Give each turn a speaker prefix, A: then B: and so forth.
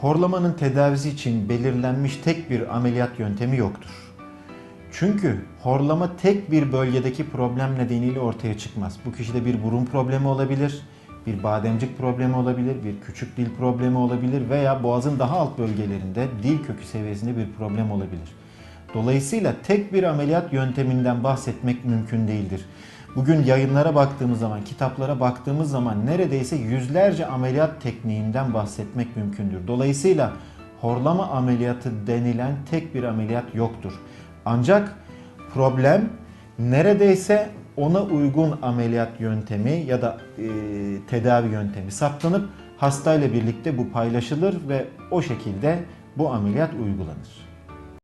A: Horlamanın tedavisi için belirlenmiş tek bir ameliyat yöntemi yoktur. Çünkü horlama tek bir bölgedeki problem nedeniyle ortaya çıkmaz. Bu kişide bir burun problemi olabilir, bir bademcik problemi olabilir, bir küçük dil problemi olabilir veya boğazın daha alt bölgelerinde dil kökü seviyesinde bir problem olabilir. Dolayısıyla tek bir ameliyat yönteminden bahsetmek mümkün değildir. Bugün yayınlara baktığımız zaman, kitaplara baktığımız zaman neredeyse yüzlerce ameliyat tekniğinden bahsetmek mümkündür. Dolayısıyla horlama ameliyatı denilen tek bir ameliyat yoktur. Ancak problem neredeyse ona uygun ameliyat yöntemi ya da tedavi yöntemi saptanıp hastayla birlikte bu paylaşılır ve o şekilde bu ameliyat uygulanır.